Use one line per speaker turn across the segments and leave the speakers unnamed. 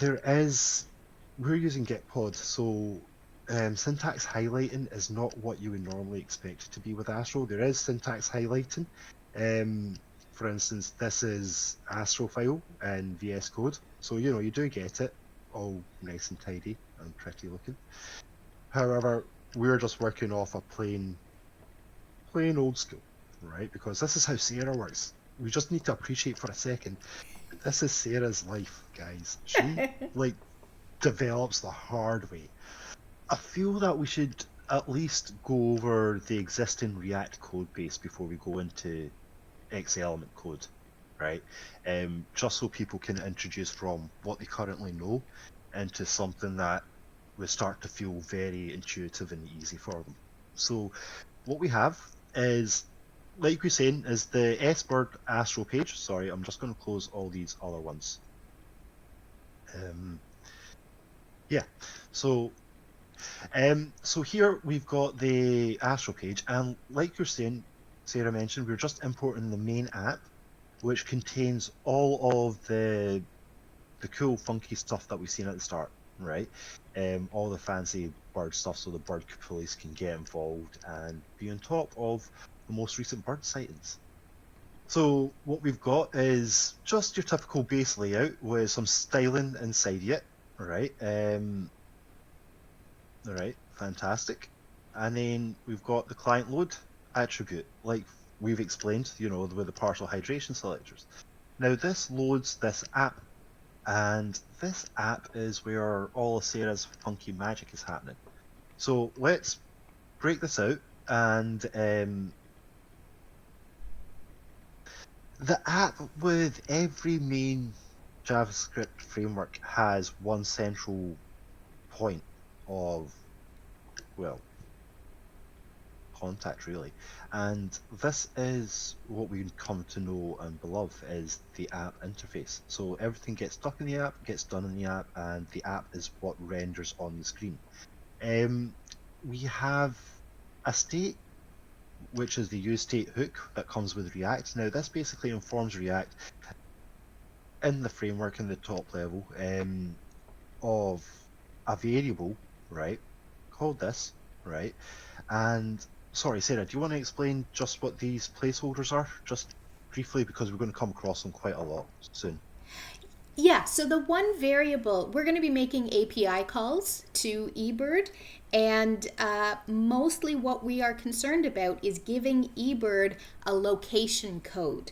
we're using Gitpod, so syntax highlighting is not what you would normally expect it to be with Astro. There is syntax highlighting. For instance, this is Astro file in VS Code, so you do get it all nice and tidy and pretty looking. However, we're just working off a plain old school, right? Because this is how Sarah works. We just need to appreciate for a second. This is Sarah's life, guys. She develops the hard way. I feel that we should at least go over the existing React code base before we go into XElement code, right? Just so people can introduce from what they currently know into something that will start to feel very intuitive and easy for them. So what we have is, like we're saying, is the sBird.astro page. Sorry, I'm just going to close all these other ones. Yeah, so here we've got the Astro page, and like you're saying, Sarah mentioned, we're just importing the main app, which contains all of the cool, funky stuff that we've seen at the start, right? All the fancy bird stuff, so the bird police can get involved and be on top of the most recent bird sightings. So what we've got is just your typical base layout with some styling inside it, right? All right, fantastic. And then we've got the client load attribute, like we've explained, with the partial hydration selectors. Now this loads this app, and this app is where all of Sarah's funky magic is happening. So let's break this out, and the app with every main JavaScript framework has one central point of, well, contact really, and this is what we come to know and love is the app interface. So everything gets stuck in the app, gets done in the app, and the app is what renders on the screen. We have a state, which is the useState hook that comes with React. Now this basically informs React in the framework in the top level of a variable, right, called this, right? And sorry, Sarah, do you want to explain just what these placeholders are, just briefly, because we're going to come across them quite a lot soon?
Yeah, so the one variable, we're going to be making API calls to eBird, and mostly what we are concerned about is giving eBird a location code.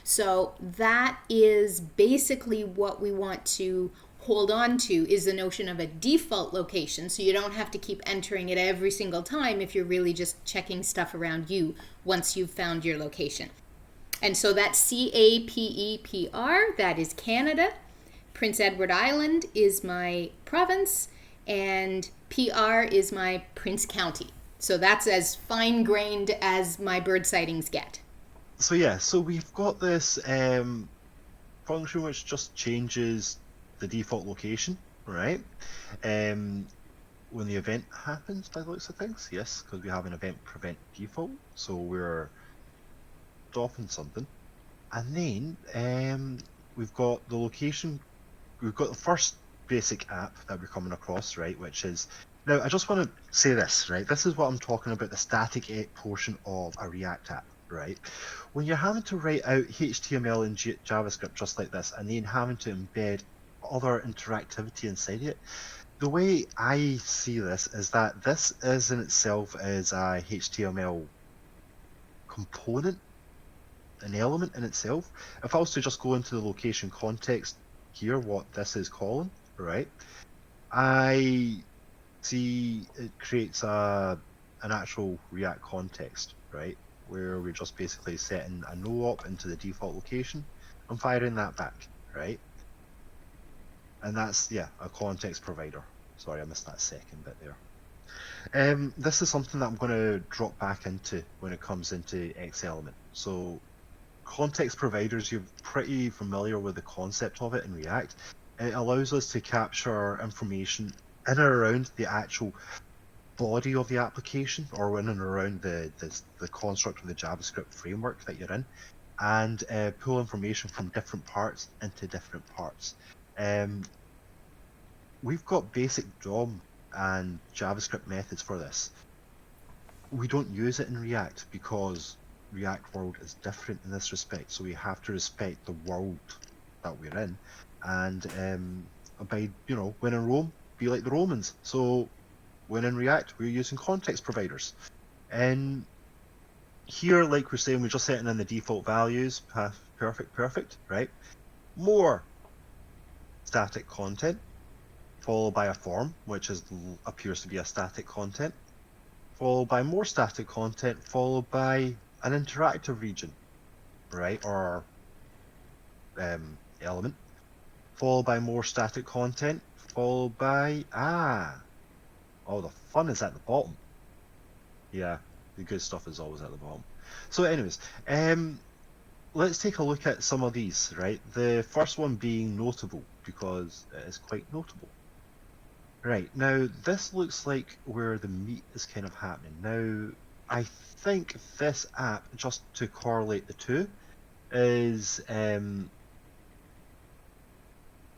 So that is basically what we want to hold on to, is the notion of a default location, so you don't have to keep entering it every single time if you're really just checking stuff around you once you've found your location. And so that's CAPEPR, that is Canada. Prince Edward Island is my province, and PR is my Prince County. So that's as fine-grained as my bird sightings get.
So yeah, so we've got this function which just changes the default location, right? When the event happens, by the looks of things, yes, because we have an event prevent default, so we're stopping something. And then we've got the location. We've got the first basic app that we're coming across, right, which is, now I just want to say this, right, this is what I'm talking about, the static portion of a React app, right? When you're having to write out HTML and JavaScript just like this, and then having to embed other interactivity inside it, the way I see this is that this is in itself is a HTML component, an element in itself. If I was to just go into the location context here, what this is calling, right, I see it creates an actual React context, right, where we're just basically setting a no-op into the default location and firing that back, right? And that's, yeah, a context provider. Sorry, I missed that second bit there. This is something that I'm going to drop back into when it comes into XElement. So context providers, you're pretty familiar with the concept of it in React. It allows us to capture information in and around the actual body of the application, or in and around the construct of the JavaScript framework that you're in, and pull information from different parts into different parts. we've got basic DOM and JavaScript methods for this. We don't use it in React because React world is different in this respect. So we have to respect the world that we're in, and by when in Rome, be like the Romans. So when in React, we're using context providers, and here, like we're saying, we're just setting in the default values. Perfect, right? More static content, followed by a form, which appears to be a static content, followed by more static content, followed by an interactive region, right? Or element, followed by more static content, followed by oh, the fun is at the bottom. Yeah, the good stuff is always at the bottom. So anyways, let's take a look at some of these, right? The first one being notable, because it is quite notable. Right, now this looks like where the meat is kind of happening. Now, I think this app, just to correlate the two, is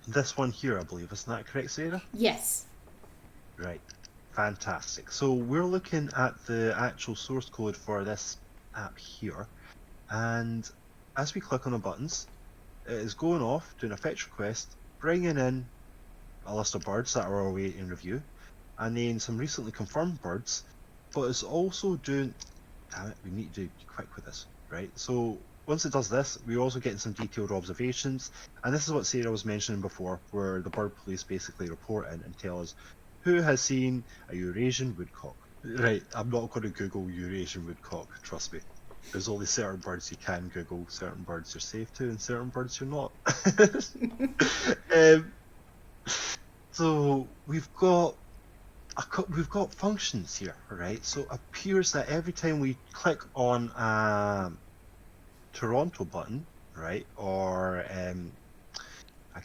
this one here, I believe. Isn't that correct, Sarah?
Yes.
Right, fantastic. So we're looking at the actual source code for this app here, and as we click on the buttons, it is going off, doing a fetch request, bringing in a list of birds that are awaiting review, and then some recently confirmed birds, but it's also doing, damn it, we need to be quick with this, right? So once it does this, we're also getting some detailed observations, and this is what Sarah was mentioning before, where the bird police basically report in and tell us who has seen a Eurasian woodcock. Right, I'm not going to Google Eurasian woodcock, trust me. There's only certain birds you can Google, certain birds you're safe to, and certain birds you're not. So we've got functions here, right? So it appears that every time we click on a Toronto button, right, or I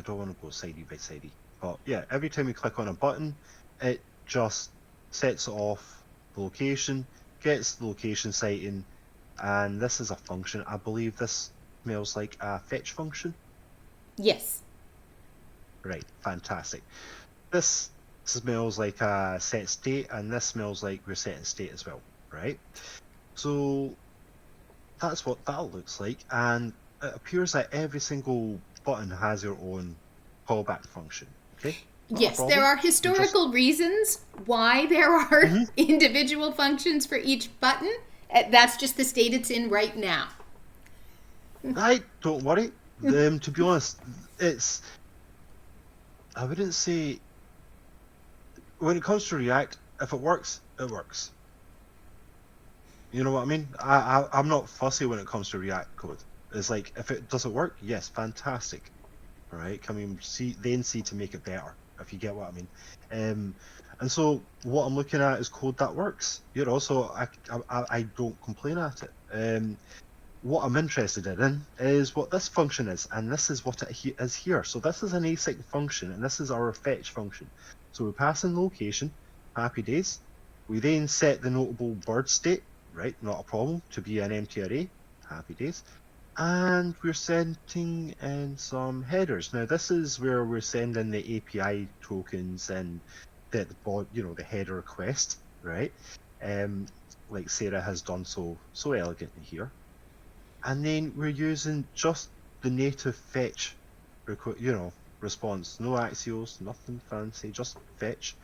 don't want to go sidey by sidey, but yeah, every time we click on a button, it just sets off the location, gets the location sighting, and this is a function. I believe this smells like a fetch function.
Yes.
Right, fantastic. This smells like a set state, and this smells like we're setting state as well, right? So that's what that looks like, and it appears that every single button has your own callback function, okay?
Yes, there are historical reasons why there are individual functions for each button. That's just the state it's in right now.
Right, don't worry. To be honest, I wouldn't say, when it comes to React, if it works, it works. You know what I mean? I'm not fussy when it comes to React code. It's like, if it doesn't work, yes, fantastic. All right, can we see to make it better, if you get what I mean. And so what I'm looking at is code that works. So I don't complain at it. What I'm interested in is what this function is, and this is what it is here. So this is an async function, and this is our fetch function. So we pass in the location, happy days. We then set the notable bird state, right, not a problem, to be an empty array, happy days. And we're sending in some headers. Now this is where we're sending the API tokens and the header request, right? Like Sarah has done so elegantly here. And then we're using just the native fetch, response. No Axios, nothing fancy, just fetch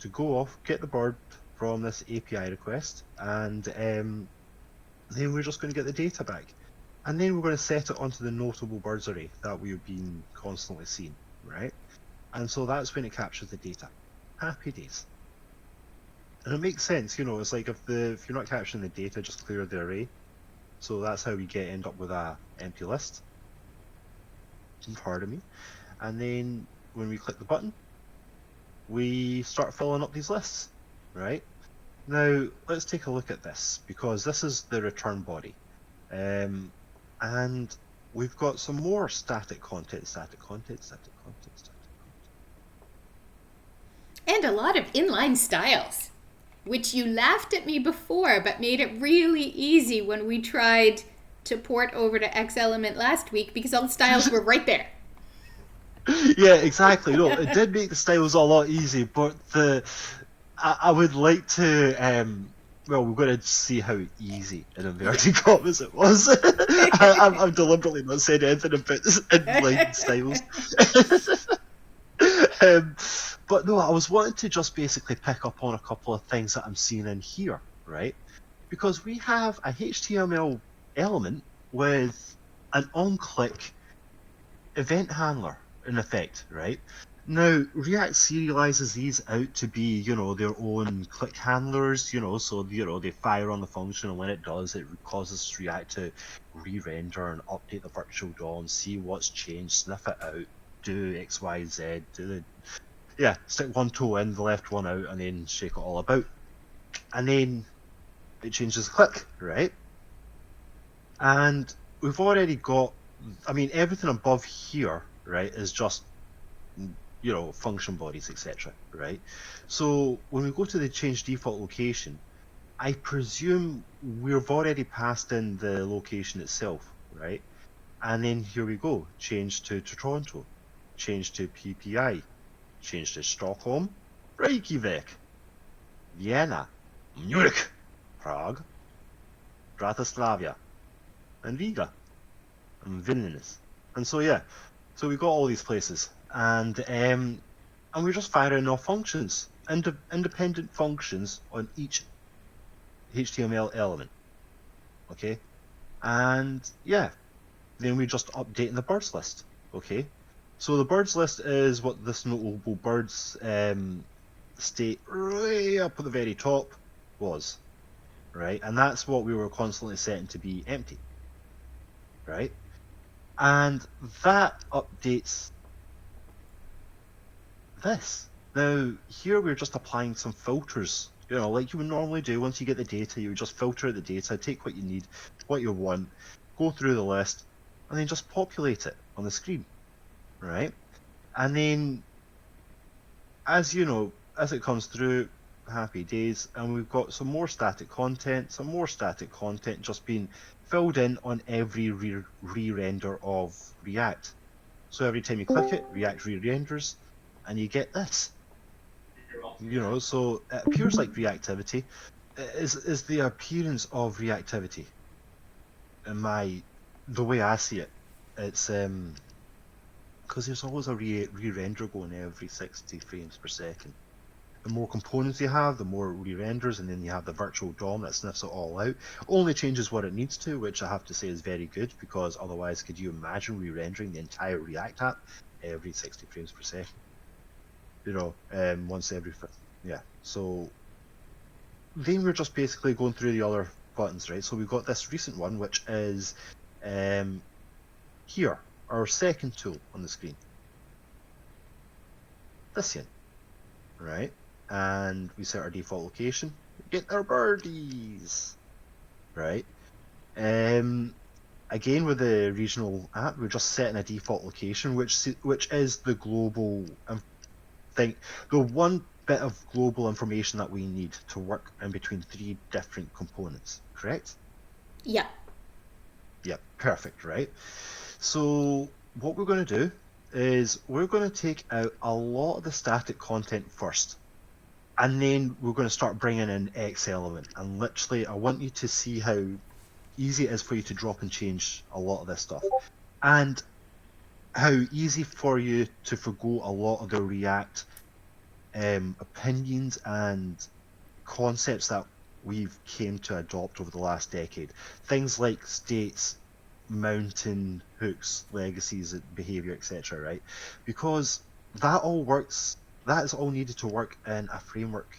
to go off, get the bird from this API request, and then we're just going to get the data back. And then we're going to set it onto the notable birds array that we've been constantly seeing, right? And so that's when it captures the data. Happy days. And it makes sense, it's like if you're not capturing the data, just clear the array. So that's how we end up with a empty list. Pardon me. And then when we click the button, we start filling up these lists, right? Now let's take a look at this, because this is the return body. And we've got some more static content.
And a lot of inline styles, which you laughed at me before, but made it really easy when we tried to port over to XElement last week, because all the styles were right there.
Yeah, exactly. No, it did make the styles a lot easier, but I would like to well, we're going to see how easy in inverted commas it was. I'm deliberately not saying anything about this inline styles. um, but no, I was wanting to just basically pick up on a couple of things that I'm seeing in here, right? Because we have a HTML element with an on-click event handler in effect, right? Now, React serializes these out to be, their own click handlers, so, they fire on the function, and when it does, it causes React to re-render and update the virtual DOM, see what's changed, sniff it out, do X, Y, Z, stick one toe in, the left one out, and then shake it all about. And then it changes the click, right? And we've already got, everything above here, right, is just, function bodies, etc., right? So when we go to the change default location, I presume we've already passed in the location itself, right? And then here we go, change to Toronto, change to PPI, change to Stockholm, Reykjavik, Vienna, Munich, Prague, Bratislava, and Riga, and Vilnius. And so so we've got all these places, and we're just firing off functions, independent functions on each HTML element. Okay, and then we're just updating the birds list. Okay, so the birds list is what this notable birds state right up at the very top was, right? And that's what we were constantly setting to be empty, right? And that updates this. Now, here we're just applying some filters, like you would normally do. Once you get the data, you would just filter the data, take what you need, what you want, go through the list, and then just populate it on the screen, right? And then, as it comes through, happy days, and we've got some more static content just being filled in on every re-render of React. So every time you click it, React re-renders, and you get this. So it appears like reactivity. It is the appearance of reactivity. The way I see it, it's because there's always a re-render going every 60 frames per second. The more components you have, the more re-renders, and then you have the virtual DOM that sniffs it all out. Only changes what it needs to, which I have to say is very good, because otherwise, could you imagine re-rendering the entire React app every 60 frames per second? Once every So then we're just basically going through the other buttons, right? So we've got this recent one, which is here, our second tool on the screen. This one, right? And we set our default location. Get our birdies, right? Again, with the regional app, we're just setting a default location, which is the global thing, the one bit of global information that we need to work in between three different components, correct?
Yeah.
Yep, perfect, right? So what we're going to do is we're going to take out a lot of the static content first, and then we're going to start bringing in XElement. And literally, I want you to see how easy it is for you to drop and change a lot of this stuff, and how easy for you to forgo a lot of the React opinions and concepts that we've came to adopt over the last decade. Things like states, mountain, hooks, legacies, behavior, etc., right? Because that all works, that is all needed to work in a framework.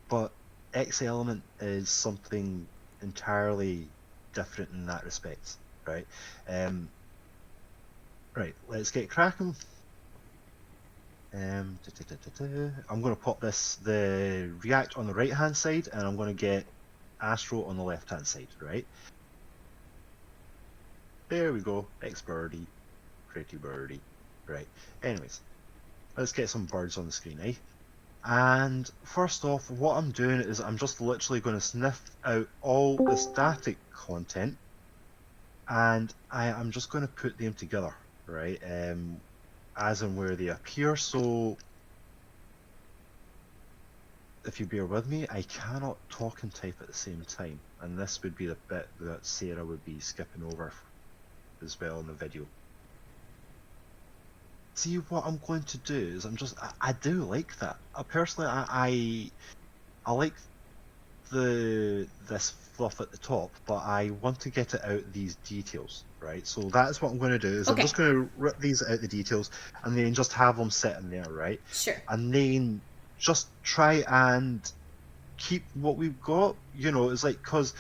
But XElement is something entirely different in that respect, right? Right, let's get cracking. I'm going to pop the React on the right hand side, and I'm going to get Astro on the left hand side, right? There we go, xBirdie, pretty birdie, right? Anyways, let's get some birds on the screen, eh? And first off, what I'm doing is I'm just literally going to sniff out all the static content, and I'm just going to put them together, right? as and where they appear. So if you bear with me, I cannot talk and type at the same time, and this would be the bit that Sarah would be skipping over as well in the video. See, what I'm going to do is I do like that. Personally, I like this fluff at the top, but I want to get it out these details, right? So that's what I'm going to do is I'm just going to rip these out the details and then just have them sitting there, right?
Sure.
And then just try and keep what we've got. You know, it's like, because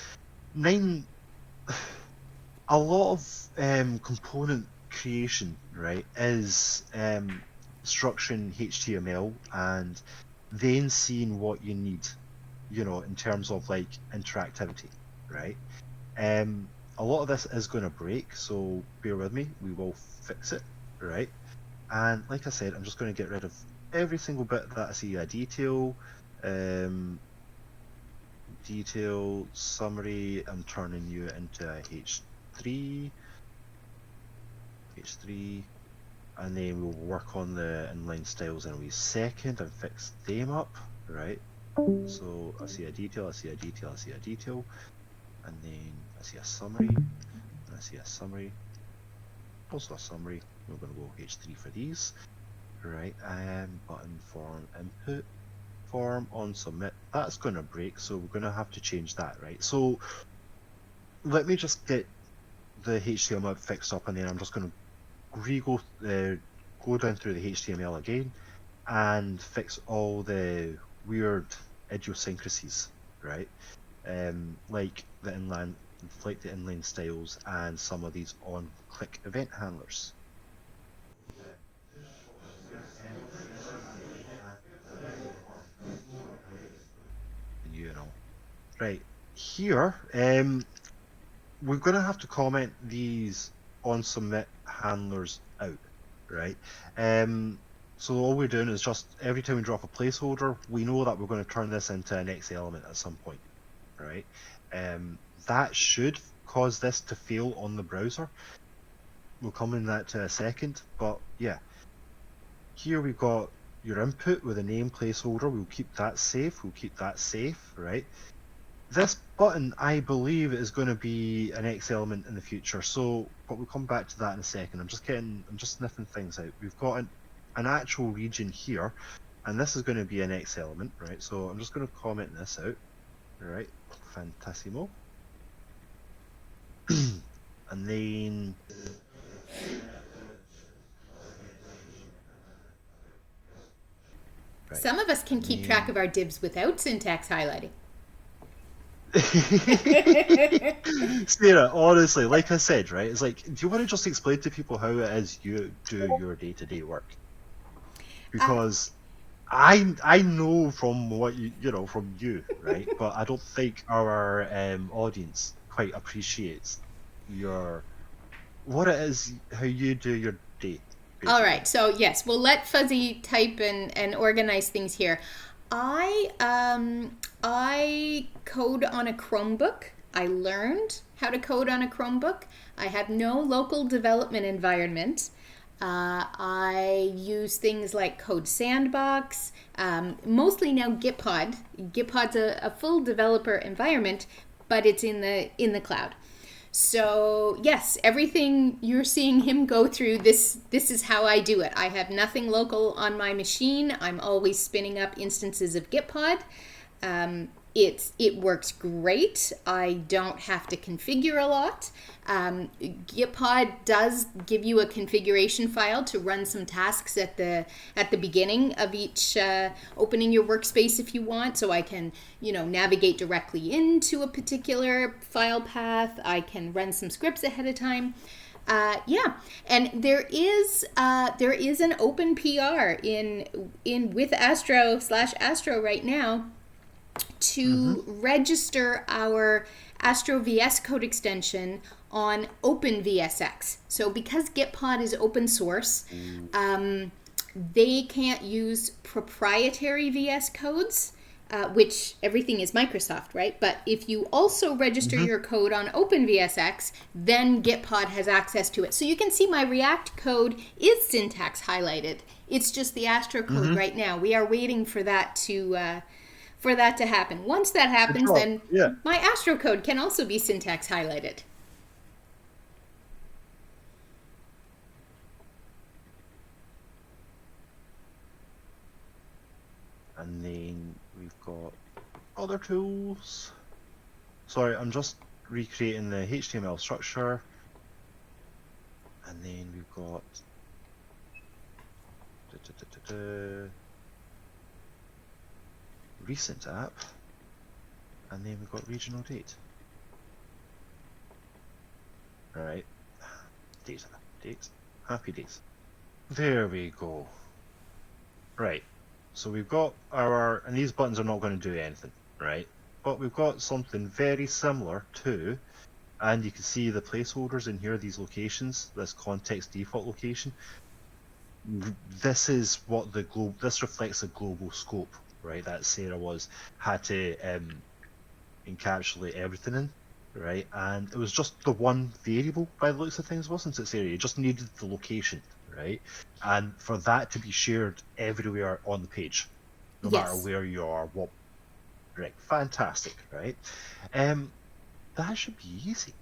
a lot of component creation, right, is structuring HTML and then seeing what you need, you know, in terms of like interactivity, right? A lot of this is going to break, so bear with me, we will fix it, right? And like I said, I'm just going to get rid of every single bit that I see a detail, detail, summary. I'm turning you into a H3, and then we'll work on the inline styles in a wee second and fix them up, right? So I see a detail, I see a detail, I see a detail, and then I see a summary, and I see a summary, also a summary. We're going to go H3 for these, right? Button, form, input, form, on submit. That's going to break, so we're going to have to change that, right? So let me just get the HTML fixed up, and then I'm just going to go down through the HTML again and fix all the weird idiosyncrasies, right? Like the inline styles and some of these on-click event handlers. You know, right here, we're going to have to comment these on submit handlers out, right? So all we're doing is just every time we drop a placeholder, we know that we're going to turn this into an XElement at some point, right? That should cause this to fail on the browser. We'll come in that to a second, but yeah. Here we've got your input with a name placeholder. We'll keep that safe, right? This button, I believe, is going to be an XElement in the future. So, but we'll come back to that in a second. I'm just sniffing things out. We've got an actual region here, and this is going to be an XElement, right? So I'm just going to comment this out, right? Fantissimo. And then
right. Some of us can keep track of our divs without syntax highlighting.
Sarah, honestly, like I said, right, it's like, do you want to just explain to people how it is you do your day-to-day work? Because I know from what you know from you, right? But I don't think our audience quite appreciates what it is, how you do your day. Basically.
All right, so yes, we'll let Fuzzy type and organize things here. I code on a Chromebook. I learned how to code on a Chromebook. I have no local development environment. I use things like Code Sandbox, mostly now Gitpod. Gitpod's a full developer environment, but it's in the cloud. So yes, everything you're seeing him go through, this is how I do it. I have nothing local on my machine. I'm always spinning up instances of Gitpod. It works great. I don't have to configure a lot. Gitpod does give you a configuration file to run some tasks at the beginning of each opening your workspace if you want. So I can, navigate directly into a particular file path. I can run some scripts ahead of time. And there is an open PR in with Astro/Astro right now to register our Astro VS Code extension on OpenVSX. So because Gitpod is open source, they can't use proprietary VS codes. which everything is Microsoft, right? But if you also register your code on OpenVSX, then Gitpod has access to it. So you can see my React code is syntax highlighted. It's just the Astro code right now. We are waiting for that to happen. Once that happens, then my Astro code can also be syntax highlighted.
And then we've got other tools. Sorry, I'm just recreating the HTML structure. And then we've got recent app. And then we've got regional date. Alright. Date. Happy days. There we go. Right. So we've got and these buttons are not going to do anything, right? But we've got something very similar to, and you can see the placeholders in here, these locations, this context default location. This is what this reflects a global scope, right? That Sarah had to encapsulate everything in, right? And it was just the one variable by the looks of things, wasn't it, Sarah? You just needed the location, right? And for that to be shared everywhere on the page, no matter where you are, right? Fantastic, right? That should be easy.